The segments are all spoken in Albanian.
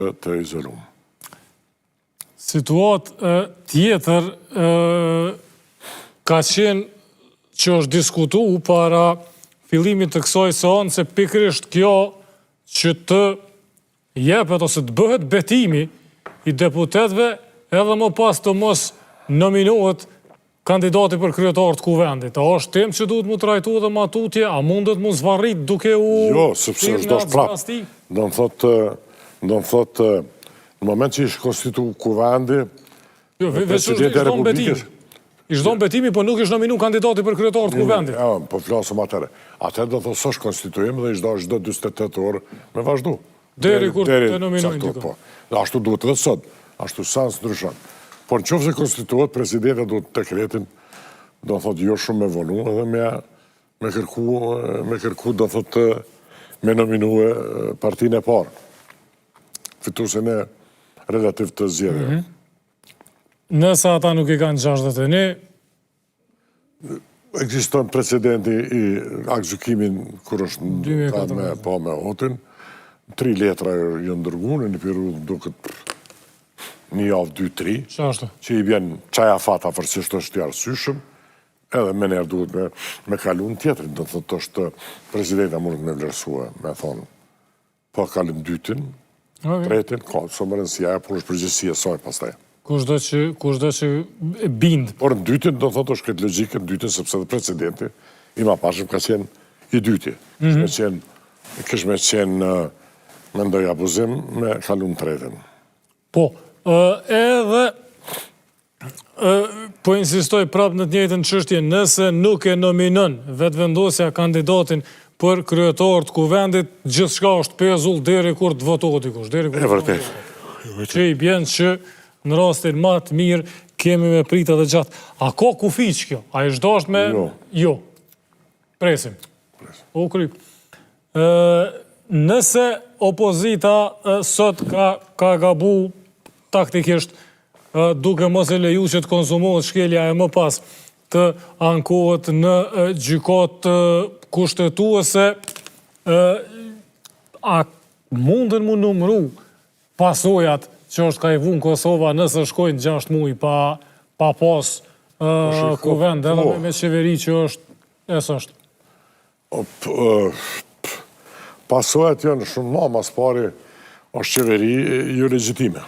të izoluar. Situatë tjetër ka qenë që është diskutu para fillimit të kësaj seance pikërisht kjo që të jepet ose të bëhet betimi i deputetëve edhe më pas të mos nominohet kandidati për kryetar të kuvendit. A është temë që duhet mu trajtu dhe matutje, a mundet mu zvarrit duke u... Jo, sepse është doshtë prapë. Do në thotë, në moment që ishë konstitu kuvendi, presidenti Republikës... Ishtë donë betimi, po nuk ishtë nominu kandidati për kryetar të kuvendit. Ja, po flasëm atëre. Atëre do të së konstituim dhe ishtë do 28 orë me vazhdu. Deri kur të nominojnë diko. Ashtu duhet dhe sot, ashtu sans ndryshon. Por në qofë se konstituot, presidente duhet të dekretin, do në thotë jo shumë me vonu, edhe me kërku do thotë me nominu partinë e parë. Fitusin e relativ të zjedhe. Nëse ata nuk i kanë 61... Ekziston precedenti i akzukimin kër është me otin. 3 letra jë ndërgu në një periudhë duket një javë 2-3, që i bjen qaja fata fërsisht është të arsyshëm, edhe me nërë duhet me kalun tjetërin, do të thotë është presidenta mund me vlerësua, me thonë, po kalun 2-tin, 3-tin, ka, së më rëndësia e, por është përgjësia saj pastaj. Kushdo që bindë. Por në 2-tin, do të thotë është këtë logikë në 2-tin, sepse dhe presidenti, ima pashëm ka qenë i 2-ti. Këshme qenë me ndoj abuzim me kalun 3-tin. Po, edhe po insistoj prapë në të njëjtën çështje, nëse nuk e nominon vetëvendosja kandidatin për kryetar të kuvendit, gjithçka është pezull deri kur të votohet dikush, deri kur. E vërtet. Që i bjen që në rastin më të mirë kemi me pritë edhe gjatë. A ka kufiq kjo? A i zhdasht me... Jo. Presim. O kryp. Nëse opozita sot ka gabu taktikisht duke mos e leju që të konsumohet shkelja e më pas të ankohet në gjykat kushtetuese, a mundën mu numru pasojat që është ka i vunë Kosova nëse shkojnë 6 muaj pa pas kuvend, edhe me qeveri që është e sështë? Pasojat janë shumë ma, mas pari është qeveri jo legjitime.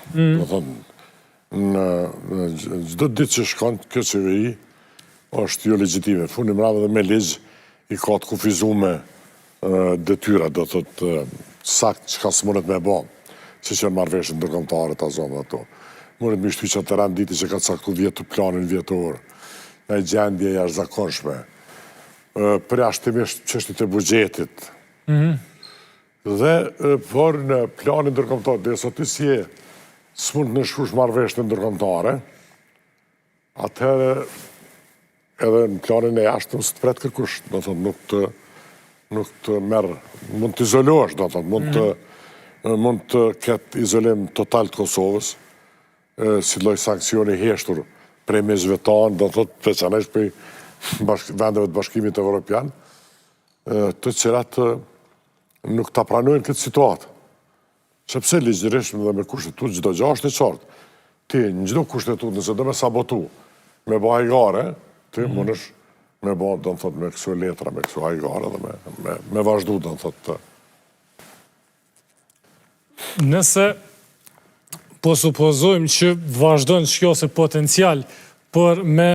Në gjdo ditë që shkon këtë qeveri është jo legjitime. Fundi mrave dhe me legjë i ka të kufizume detyra, do të të sakt që ka së mundet me bo, që që në marveshën ndërkombëtare të zonë dhe ato. Mundet me shtu që të rënë diti që ka të saktu vjetë planin vjetor, në gjendje jashtë zakonshme, përjashtimisht çështjet e buxhetit. Dhe por në planin ndërkombëtar, dhe sot i si e s'mund në shkush marveshën ndërkombëtare, atëherë edhe në planin e jashtëm së të pret kërkush, do të nuk të merë, mund të izolosh, do të mund të ketë izolim total të Kosovës, si loj sankcioni heshtur prej mezvetan, do të të veçanësht prej vendeve të bashkimit evropian, të cilat nuk të pranojnë këtë situatë. Sepse ligjërisht dhe me kushtetut, gjdo gjë është e qartë. Ti në gjdo kushtetut, nëse do me sabotu, me bo hajgare, ti mundësh me bo, do në thotë, me kësu letra, me kësu hajgare, dhe me vazhdu, do në thotë. Nëse po supozojmë që vazhdojnë që kjo se potencial për me